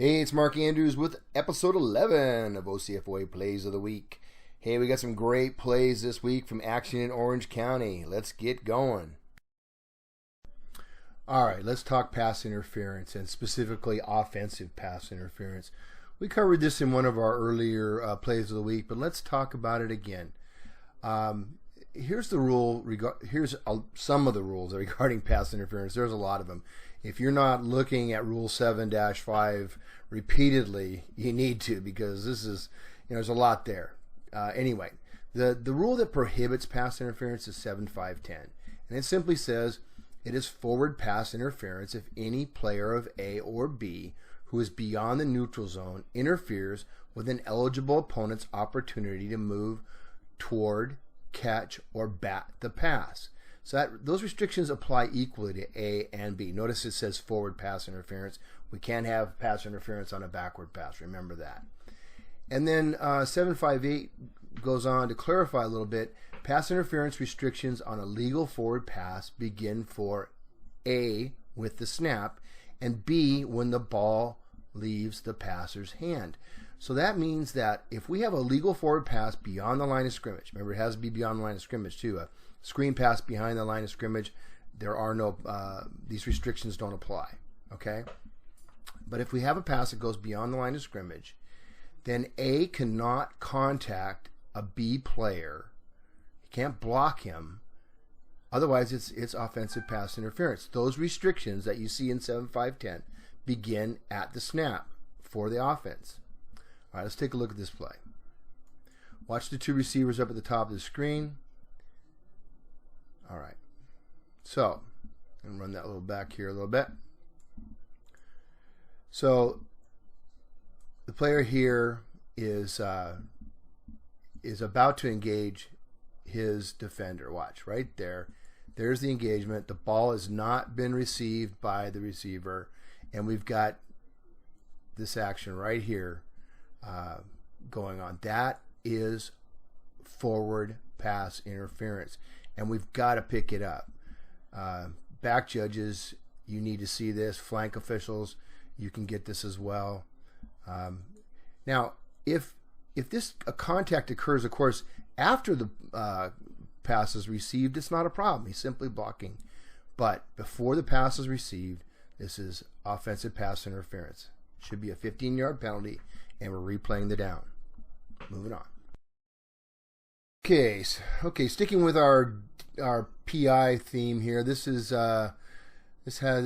Hey, it's Mark Andrews with episode 11 of OCFOA Plays of the Week. Hey, we got some great plays this week from action in Orange County. Let's get going. All right, let's talk pass interference and specifically offensive pass interference. We covered this in one of our earlier plays of the week, but let's talk about it again. Here's the rule. Here's some of the rules regarding pass interference. There's a lot of them. If you're not looking at Rule 7-5 repeatedly, you need to, because this is, there's a lot there. Anyway, the rule that prohibits pass interference is 7-5-10, and it simply says it is forward pass interference if any player of A or B who is beyond the neutral zone interferes with an eligible opponent's opportunity to move toward, catch, or bat the pass. So those restrictions apply equally to A and B. Notice it says forward pass interference. We can't have pass interference on a backward pass. Remember that. And then 758 goes on to clarify a little bit. Pass interference restrictions on a legal forward pass begin for A, with the snap, and B, when the ball leaves the passer's hand. So that means that if we have a legal forward pass beyond the line of scrimmage, remember it has to be beyond the line of scrimmage too, a screen pass behind the line of scrimmage, there are no, these restrictions don't apply, okay? But if we have a pass that goes beyond the line of scrimmage, then A cannot contact a B player. He can't block him. Otherwise, it's offensive pass interference. Those restrictions that you see in 7-5-10 begin at the snap for the offense. All right, let's take a look at this play. Watch the two receivers up at the top of the screen. All right, so I'm going to run that little back here a little bit. So the player here is about to engage his defender. Watch right there. There's the engagement. The ball has not been received by the receiver, and we've got this action right here going on. That is forward pass interference, and we've got to pick it up. Back judges, you need to see this. Flank officials, you can get this as well. Now, if this contact occurs, of course, after the pass is received, it's not a problem. He's simply blocking. But before the pass is received, this is offensive pass interference. Should be a 15-yard penalty, and we're replaying the down. Moving on. Okay, sticking with our PI theme here. This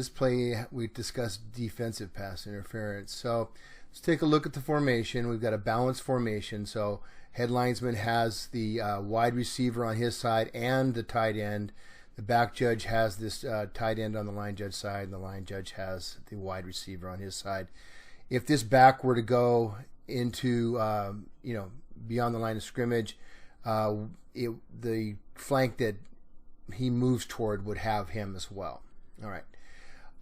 play we discussed defensive pass interference. So let's take a look at the formation. We've got a balanced formation. So head linesman has the wide receiver on his side and the tight end. The back judge has this tight end on the line judge side, and the line judge has the wide receiver on his side. If this back were to go into beyond the line of scrimmage, the flank that he moves toward would have him as well. All right.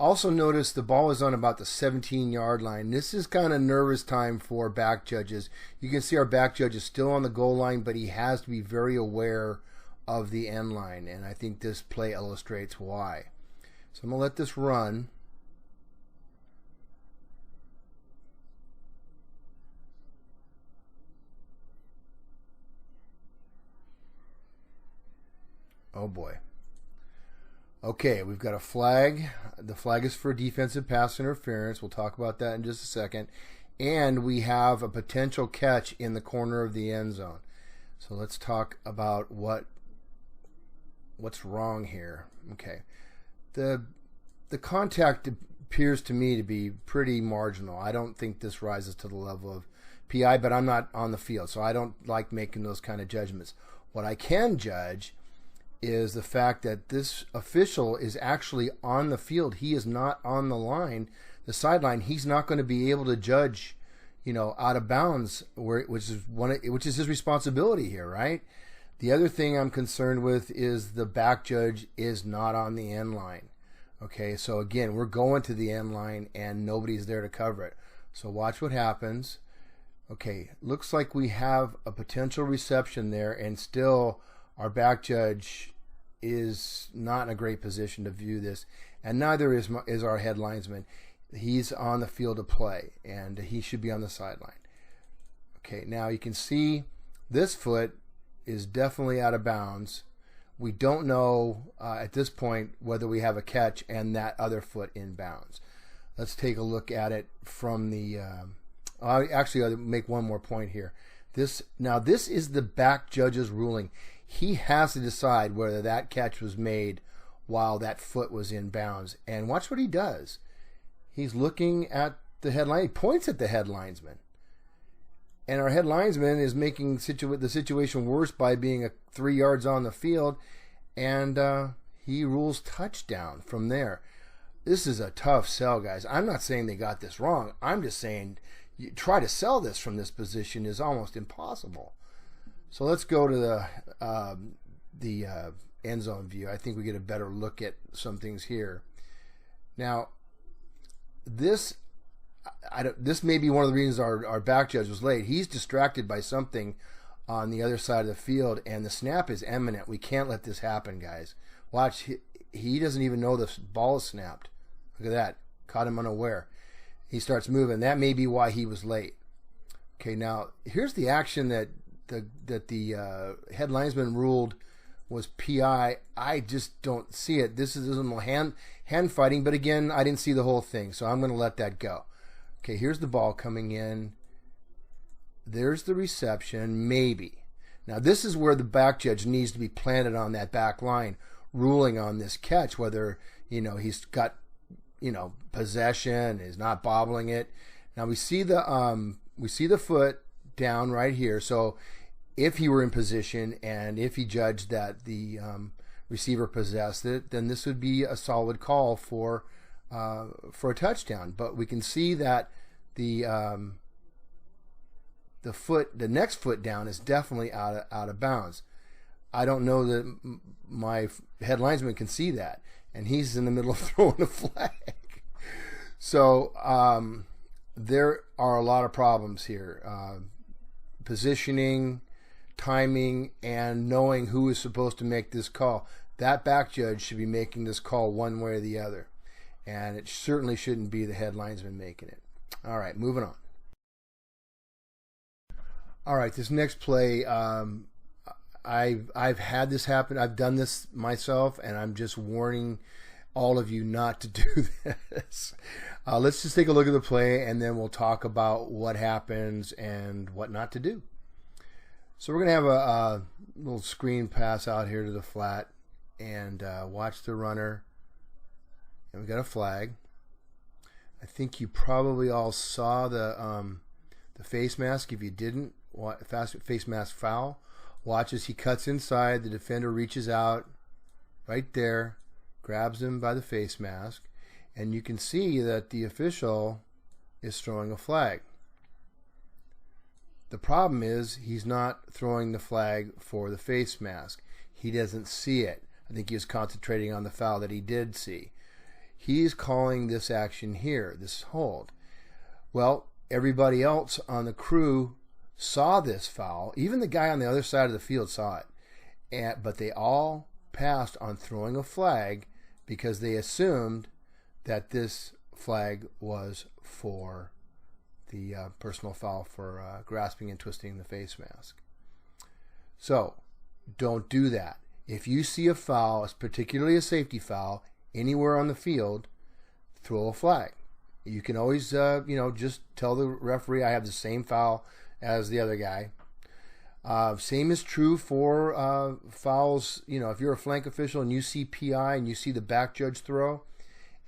Also notice the ball is on about the 17-yard line. This is kind of nervous time for back judges. You can see our back judge is still on the goal line, but he has to be very aware of the end line, and I think this play illustrates why. So I'm going to let this run. Oh boy. Okay, we've got a flag. The flag is for defensive pass interference. We'll talk about that in just a second. And we have a potential catch in the corner of the end zone. So let's talk about what's wrong here. Okay. The contact appears to me to be pretty marginal. I don't think this rises to the level of PI, but I'm not on the field, so I don't like making those kind of judgments. What I can judge is the fact that this official is actually on the field. He is not on the line, the sideline. He's not going to be able to judge, out of bounds, which is his responsibility here, right? The other thing I'm concerned with is the back judge is not on the end line. Okay, so again, we're going to the end line and nobody's there to cover it. So watch what happens. Okay, looks like we have a potential reception there, and still our back judge is not in a great position to view this, and neither is our head linesman. He's on the field of play, and he should be on the sideline. Okay, now you can see this foot is definitely out of bounds. We don't know at this point whether we have a catch and that other foot in bounds. Let's take a look at it from the... actually, I'll make one more point here. This is the back judge's ruling. He has to decide whether that catch was made while that foot was in bounds. And watch what he does. He's looking at the headline. He points at the head linesman. And our head linesman is making the situation worse by being 3 yards on the field. And he rules touchdown from there. This is a tough sell, guys. I'm not saying they got this wrong. I'm just saying you try to sell this from this position is almost impossible. So let's go to the end zone view. I think we get a better look at some things here. Now, this may be one of the reasons our back judge was late. He's distracted by something on the other side of the field, and the snap is imminent. We can't let this happen, guys. Watch, he doesn't even know the ball is snapped. Look at that. Caught him unaware. He starts moving. That may be why he was late. Okay, now here's the action that the head linesman ruled was PI. I just don't see it. This is a little hand fighting, but again, I didn't see the whole thing, so I'm going to let that go. Okay, here's the ball coming in. There's the reception, maybe. Now this is where the back judge needs to be planted on that back line, ruling on this catch, whether he's got possession, is not bobbling it. Now we see the foot down right here. So if he were in position and if he judged that the receiver possessed it, then this would be a solid call for a touchdown. But we can see that the next foot down is definitely out of bounds. I don't know that my head linesman can see that, and he's in the middle of throwing a flag. So there are a lot of problems here. Positioning, timing, and knowing who is supposed to make this call. That back judge should be making this call one way or the other, and it certainly shouldn't be the head linesman making it. All right, moving on. All right, this next play, I've had this happen. I've done this myself, and I'm just warning all of you not to do this. Let's just take a look at the play, and then we'll talk about what happens and what not to do. So we're going to have a little screen pass out here to the flat, and watch the runner. And we got a flag. I think you probably all saw the face mask. If you didn't, face mask foul. Watch as he cuts inside. The defender reaches out right there, grabs him by the face mask, and you can see that the official is throwing a flag. The problem is he's not throwing the flag for the face mask. He doesn't see it. I think he was concentrating on the foul that he did see. He's calling this action here, this hold. Well, everybody else on the crew saw this foul. Even the guy on the other side of the field saw it. But they all passed on throwing a flag because they assumed that this flag was for the personal foul for grasping and twisting the face mask. So don't do that. If you see a foul, particularly a safety foul, anywhere on the field, throw a flag. You can always, just tell the referee, I have the same foul as the other guy. Same is true for fouls. If you're a flank official and you see PI and you see the back judge throw,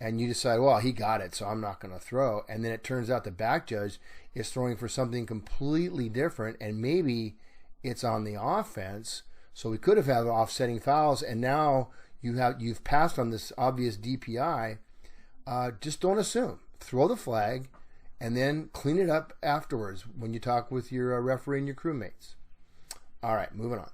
and you decide, well, he got it, so I'm not going to throw. And then it turns out the back judge is throwing for something completely different, and maybe it's on the offense. So we could have had offsetting fouls, and now you've passed on this obvious DPI. Just don't assume. Throw the flag, and then clean it up afterwards when you talk with your referee and your crewmates. All right, moving on.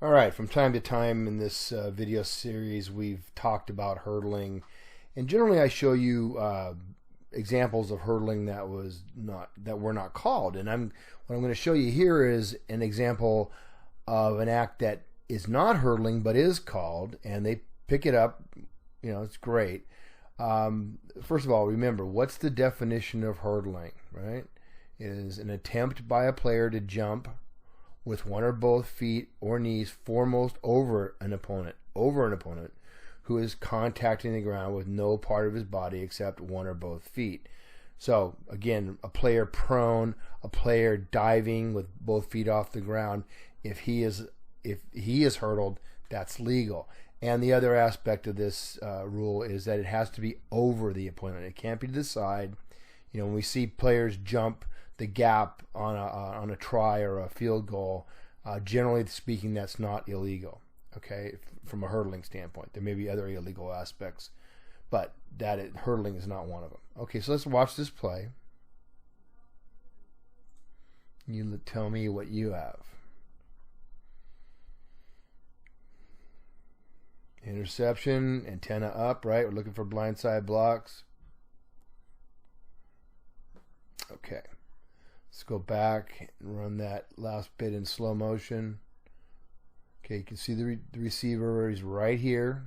All right, from time to time in this video series, we've talked about hurdling, and generally I show you examples of hurdling that were not called. And what I'm going to show you here is an example of an act that is not hurdling but is called, and they pick it up. It's great. First of all, remember, what's the definition of hurdling, right? It is an attempt by a player to jump with one or both feet or knees foremost over an opponent who is contacting the ground with no part of his body except one or both feet. So, again, a player prone, a player diving with both feet off the ground, if he is hurdled, that's legal. And the other aspect of this rule is that it has to be over the opponent. It can't be to the side. You know, when we see players jump the gap on a try or a field goal, generally speaking, that's not illegal. Okay, from a hurdling standpoint, there may be other illegal aspects, but hurdling is not one of them. Okay, so let's watch this play. You tell me what you have. Interception, antenna up, right? We're looking for blindside blocks. Okay. Let's go back and run that last bit in slow motion. Okay, you can see the receiver is right here,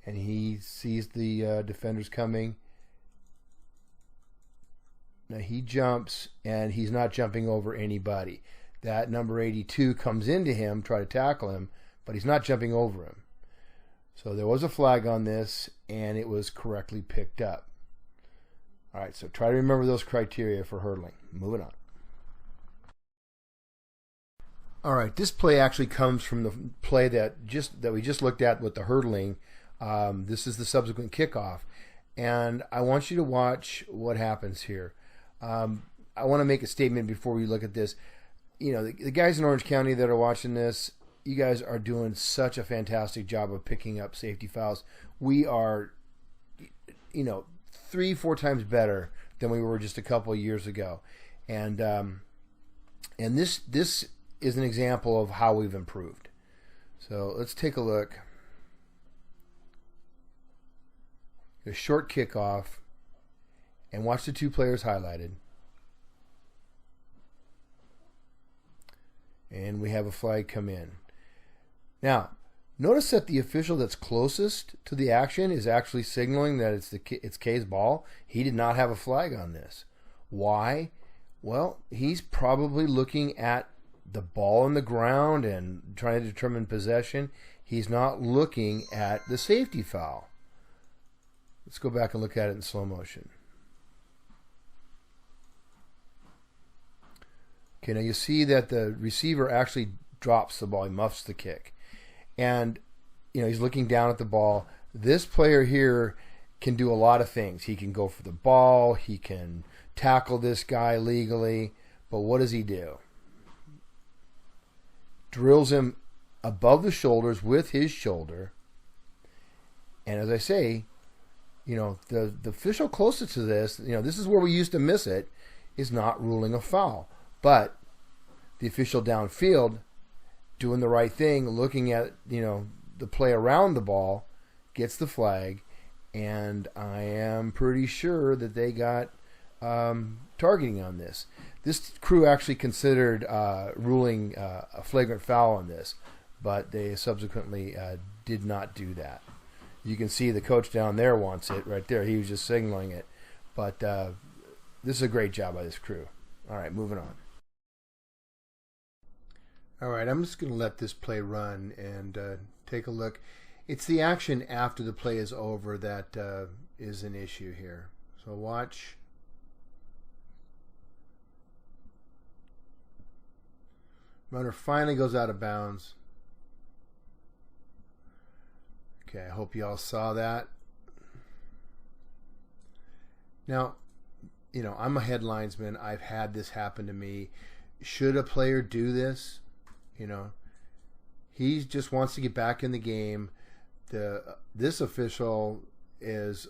and he sees the defenders coming. Now he jumps, and he's not jumping over anybody. That number 82 comes into him, try to tackle him, but he's not jumping over him. So there was a flag on this, and it was correctly picked up. All right, so try to remember those criteria for hurdling. Moving on. All right, this play actually comes from the play that we just looked at with the hurdling. This is the subsequent kickoff, and I want you to watch what happens here. I want to make a statement before we look at this. You know, the guys in Orange County that are watching this, you guys are doing such a fantastic job of picking up safety fouls. We are, 3-4 times better than we were just a couple of years ago, and this is an example of how we've improved. So let's take a look. A short kickoff, and watch the two players highlighted. And we have a flag come in. Now, notice that the official that's closest to the action is actually signaling that it's K's ball. He did not have a flag on this. Why? Well, he's probably looking at the ball on the ground and trying to determine possession. He's not looking at the safety foul. Let's go back and look at it in slow motion. Okay, now you see that the receiver actually drops the ball. He muffs the kick. And, he's looking down at the ball. This player here can do a lot of things. He can go for the ball. He can tackle this guy legally. But what does he do? Drills him above the shoulders with his shoulder. And as I say, the official closest to this, this is where we used to miss it, is not ruling a foul. But the official downfield, doing the right thing, looking at, the play around the ball, gets the flag, and I am pretty sure that they got targeting on this. This crew actually considered ruling a flagrant foul on this, but they subsequently did not do that. You can see the coach down there wants it right there. He was just signaling it. But this is a great job by this crew. All right, moving on. All right, I'm just going to let this play run and take a look. It's the action after the play is over that is an issue here. So watch. Runner finally goes out of bounds. Okay, I hope you all saw that. Now, I'm a headlinesman. I've had this happen to me. Should a player do this? He just wants to get back in the game. This official is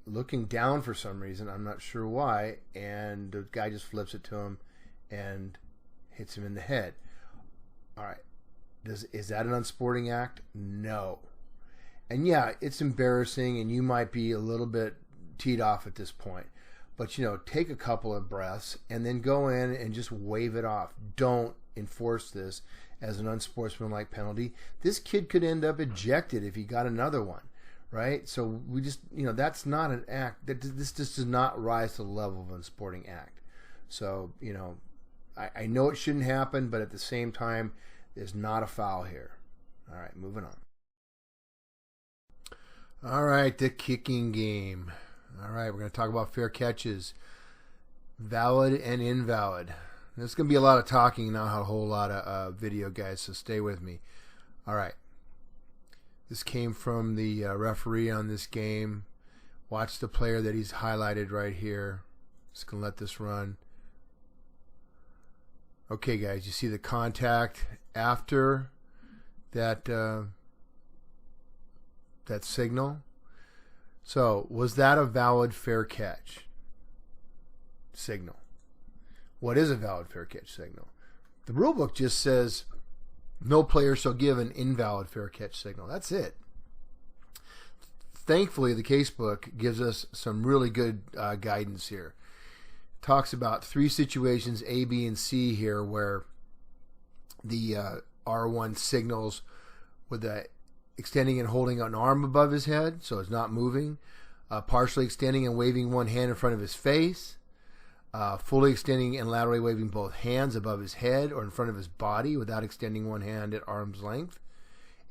looking down for some reason. I'm not sure why. And the guy just flips it to him and hits him in the head. All right. Is that an unsporting act? No. And yeah, it's embarrassing, and you might be a little bit teed off at this point. But, take a couple of breaths and then go in and just wave it off. Don't enforce this as an unsportsmanlike penalty. This kid could end up ejected if he got another one, right? So we just, that's not an act. This just does not rise to the level of a sporting act. So, I know it shouldn't happen, but at the same time, there's not a foul here. All right, moving on. All right, the kicking game. All right, we're going to talk about fair catches, valid and invalid. There's going to be a lot of talking, not a whole lot of video, guys, so stay with me. All right. This came from the referee on this game. Watch the player that he's highlighted right here. Just going to let this run. Okay, guys, you see the contact after that that signal? So, was that a valid fair catch signal? What is a valid fair catch signal? The rule book just says no player shall give an invalid fair catch signal. That's it. Thankfully, the casebook gives us some really good guidance here. Talks about 3 situations, A, B, and C here, where the R1 signals with the extending and holding an arm above his head, so it's not moving, partially extending and waving one hand in front of his face, fully extending and laterally waving both hands above his head or in front of his body without extending one hand at arm's length,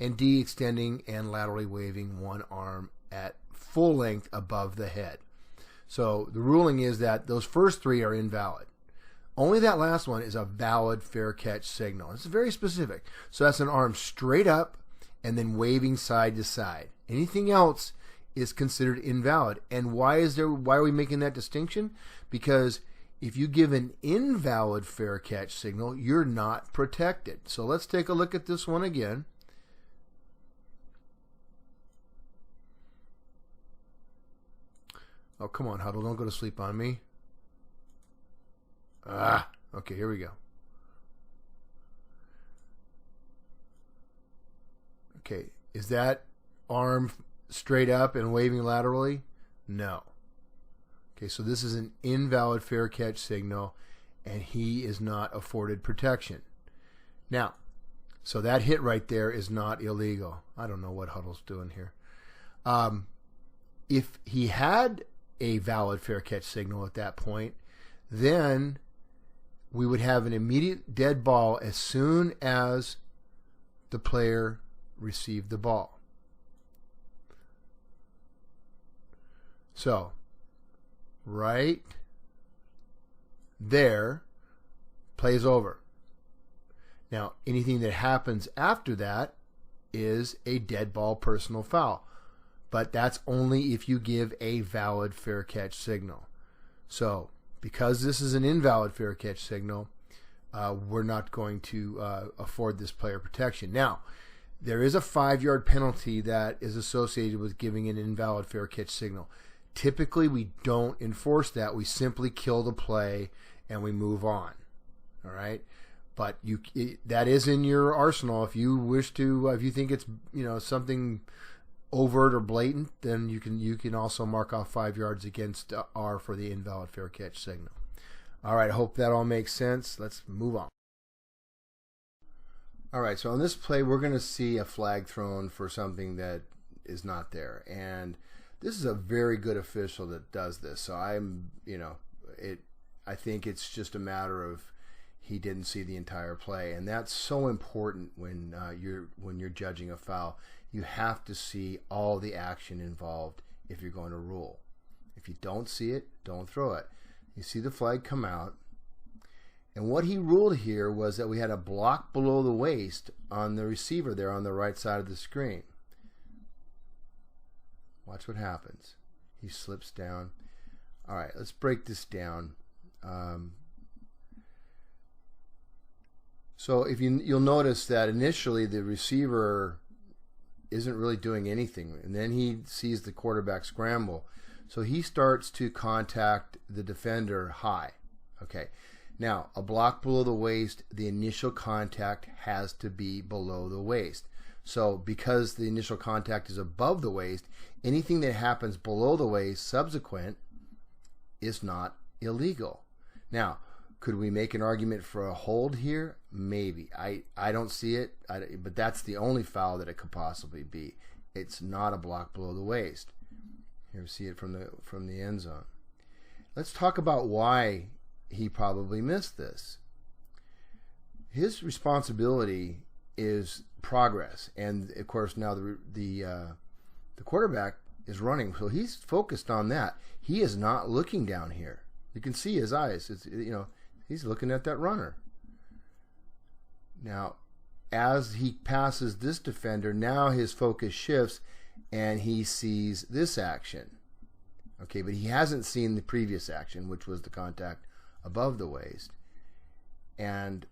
and D, extending and laterally waving one arm at full length above the head. So the ruling is that those first 3 are invalid. Only that last one is a valid fair catch signal. It's very specific. So that's an arm straight up and then waving side to side. Anything else is considered invalid. And why are we making that distinction? Because if you give an invalid fair catch signal, you're not protected. So let's take a look at this one again. Oh, come on, Huddle. Don't go to sleep on me. Okay, here we go. Okay, is that arm straight up and waving laterally? No. Okay, so this is an invalid fair catch signal, and he is not afforded protection. Now, so that hit right there is not illegal. I don't know what Huddle's doing here. If he had a valid fair catch signal at that point, then we would have an immediate dead ball as soon as the player received the ball. So, right there, plays over. Now, anything that happens after that is a dead ball personal foul. But that's only if you give a valid fair catch signal. So, because this is an invalid fair catch signal, we're not going to afford this player protection. Now, there is a 5-yard penalty that is associated with giving an invalid fair catch signal. Typically, we don't enforce that. We simply kill the play and we move on. All right? But that is in your arsenal. If you wish to, if you think it's something overt or blatant, then you can also mark off 5 yards against R for the invalid fair catch signal. All right, I hope that all makes sense. Let's move on. All right, so on this play, we're going to see a flag thrown for something that is not there, and this is a very good official that does this. So I think it's just a matter of he didn't see the entire play, and that's so important when you're judging a foul. You have to see all the action involved if you're going to rule. If you don't see it, don't throw it. You see the flag come out, and what he ruled here was that we had a block below the waist on the receiver there on the right side of the screen. Watch what happens. He slips down. All right, let's break this down. So if you'll notice that initially the receiver isn't really doing anything, and then he sees the quarterback scramble, so he starts to contact the defender high. Okay, now a block below the waist, the initial contact has to be below the waist. So because the initial contact is above the waist, anything that happens below the waist subsequent is not illegal. Now, could we make an argument for a hold here? Maybe. I don't see it, but that's the only foul that it could possibly be. It's not a block below the waist. Here we see it from the end zone. Let's talk about why he probably missed this. His responsibility is progress, and of course now the quarterback is running, so he's focused on that. He is not looking down here. You can see his eyes. He's looking at that runner. Now, as he passes this defender, now his focus shifts and he sees this action. Okay, but he hasn't seen the previous action, which was the contact above the waist. And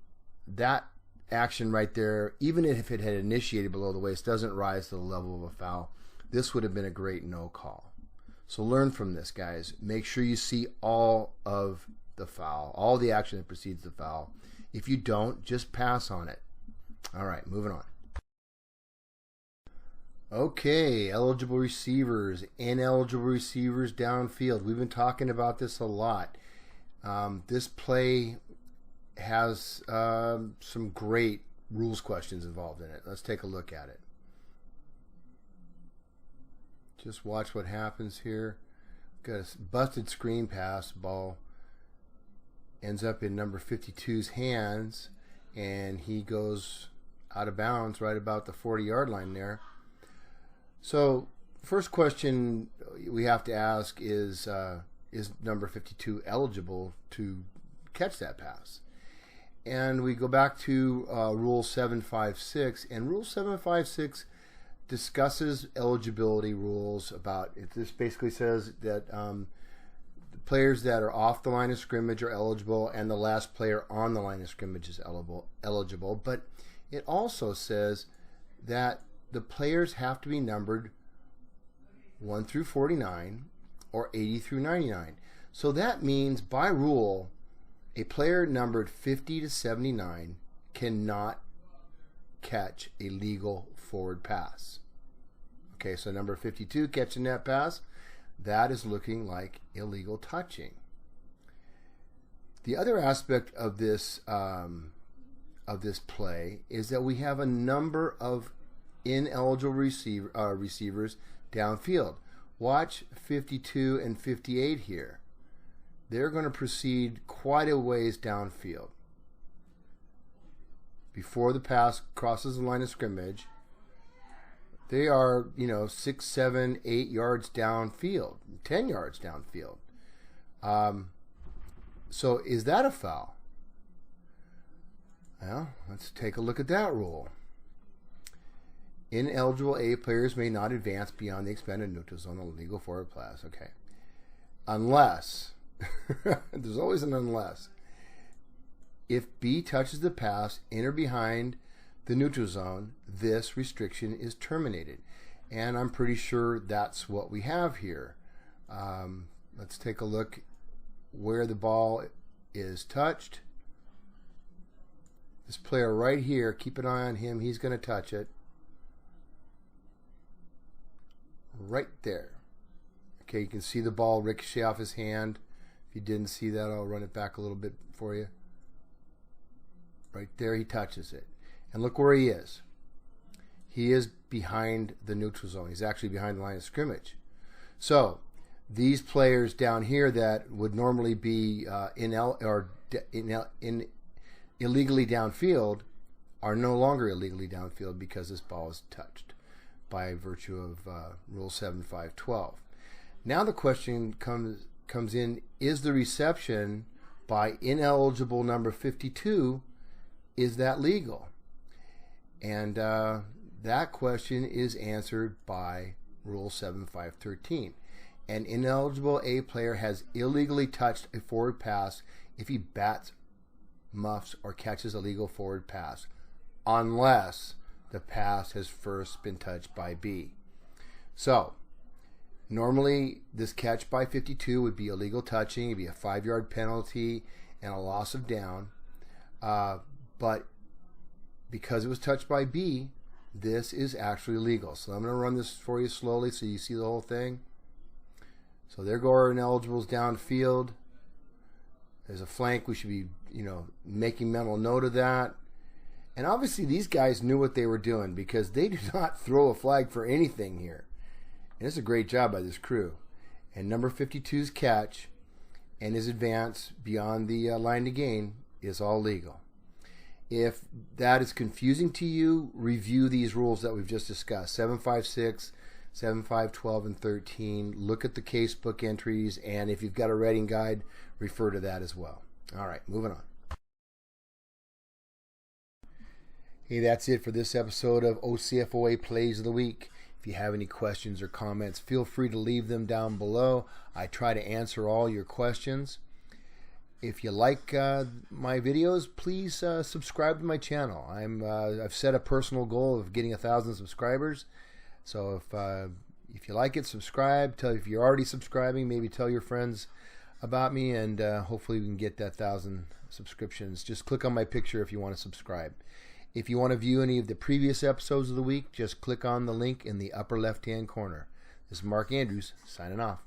that action right there, even if it had initiated below the waist, doesn't rise to the level of a foul. This would have been a great no call. So learn from this, guys. Make sure you see all of the foul, all the action that precedes the foul. If you don't, just pass on it. All right, moving on. Okay, eligible receivers, ineligible receivers downfield. We've been talking about this a lot. This play has some great rules questions involved in it. Let's take a look at it. Just watch what happens here. Got a busted screen pass. Ball ends up in number 52's hands, and he goes out of bounds right about the 40-yard line there. So first question we have to ask is number 52 eligible to catch that pass? And we go back to Rule 756, and Rule 756 discusses eligibility rules about it. This basically says that the players that are off the line of scrimmage are eligible, and the last player on the line of scrimmage is eligible. But it also says that the players have to be numbered 1 through 49 or 80 through 99. So that means, by rule, a player numbered 50 to 79 cannot catch a legal forward pass. Okay, so number 52 catching that pass, that is looking like illegal touching. The other aspect of this play is that we have a number of ineligible receivers downfield. Watch 52 and 58 here. They're going to proceed quite a ways downfield. Before the pass crosses the line of scrimmage, they are, 6, 7, 8 yards downfield, 10 yards downfield. So is that a foul? Well, let's take a look at that rule. Ineligible A players may not advance beyond the expanded neutral zone on legal forward pass. Okay. Unless, there's always an unless. If B touches the pass in or behind the neutral zone, this restriction is terminated. And I'm pretty sure that's what we have here. Let's take a look where the ball is touched. This player right here, keep an eye on him. He's going to touch it. Right there. Okay, you can see the ball ricochet off his hand. If you didn't see that, I'll run it back a little bit for you. Right there, he touches it. And look where he is. He is behind the neutral zone. He's actually behind the line of scrimmage. So these players down here that would normally be illegally downfield are no longer illegally downfield because this ball is touched by virtue of Rule 7512. Now the question comes in, is the reception by ineligible number 52, is that legal? And that question is answered by Rule 7513. An ineligible A player has illegally touched a forward pass if he bats, muffs, or catches a legal forward pass, unless the pass has first been touched by B. So, normally this catch by 52 would be illegal touching. It would be a 5-yard penalty and a loss of down. But because it was touched by B, this is actually legal. So I'm going to run this for you slowly so you see the whole thing. So there go our ineligibles downfield. There's a flank. We should be, making mental note of that. And obviously these guys knew what they were doing, because they did not throw a flag for anything here. And it's a great job by this crew. And number 52's catch and his advance beyond the line to gain is all legal. If that is confusing to you, review these rules that we've just discussed. 756, 7512, and 13. Look at the casebook entries, and if you've got a writing guide, refer to that as well. All right, moving on. Hey, that's it for this episode of OCFOA Plays of the Week. If you have any questions or comments, feel free to leave them down below. I try to answer all your questions. If you like my videos, please subscribe to my channel. I've set a personal goal of getting 1,000 subscribers. So if you like it, subscribe. If you're already subscribing, maybe tell your friends about me, and hopefully we can get that 1,000 subscriptions. Just click on my picture if you want to subscribe. If you want to view any of the previous episodes of the week, just click on the link in the upper left-hand corner. This is Mark Andrews, signing off.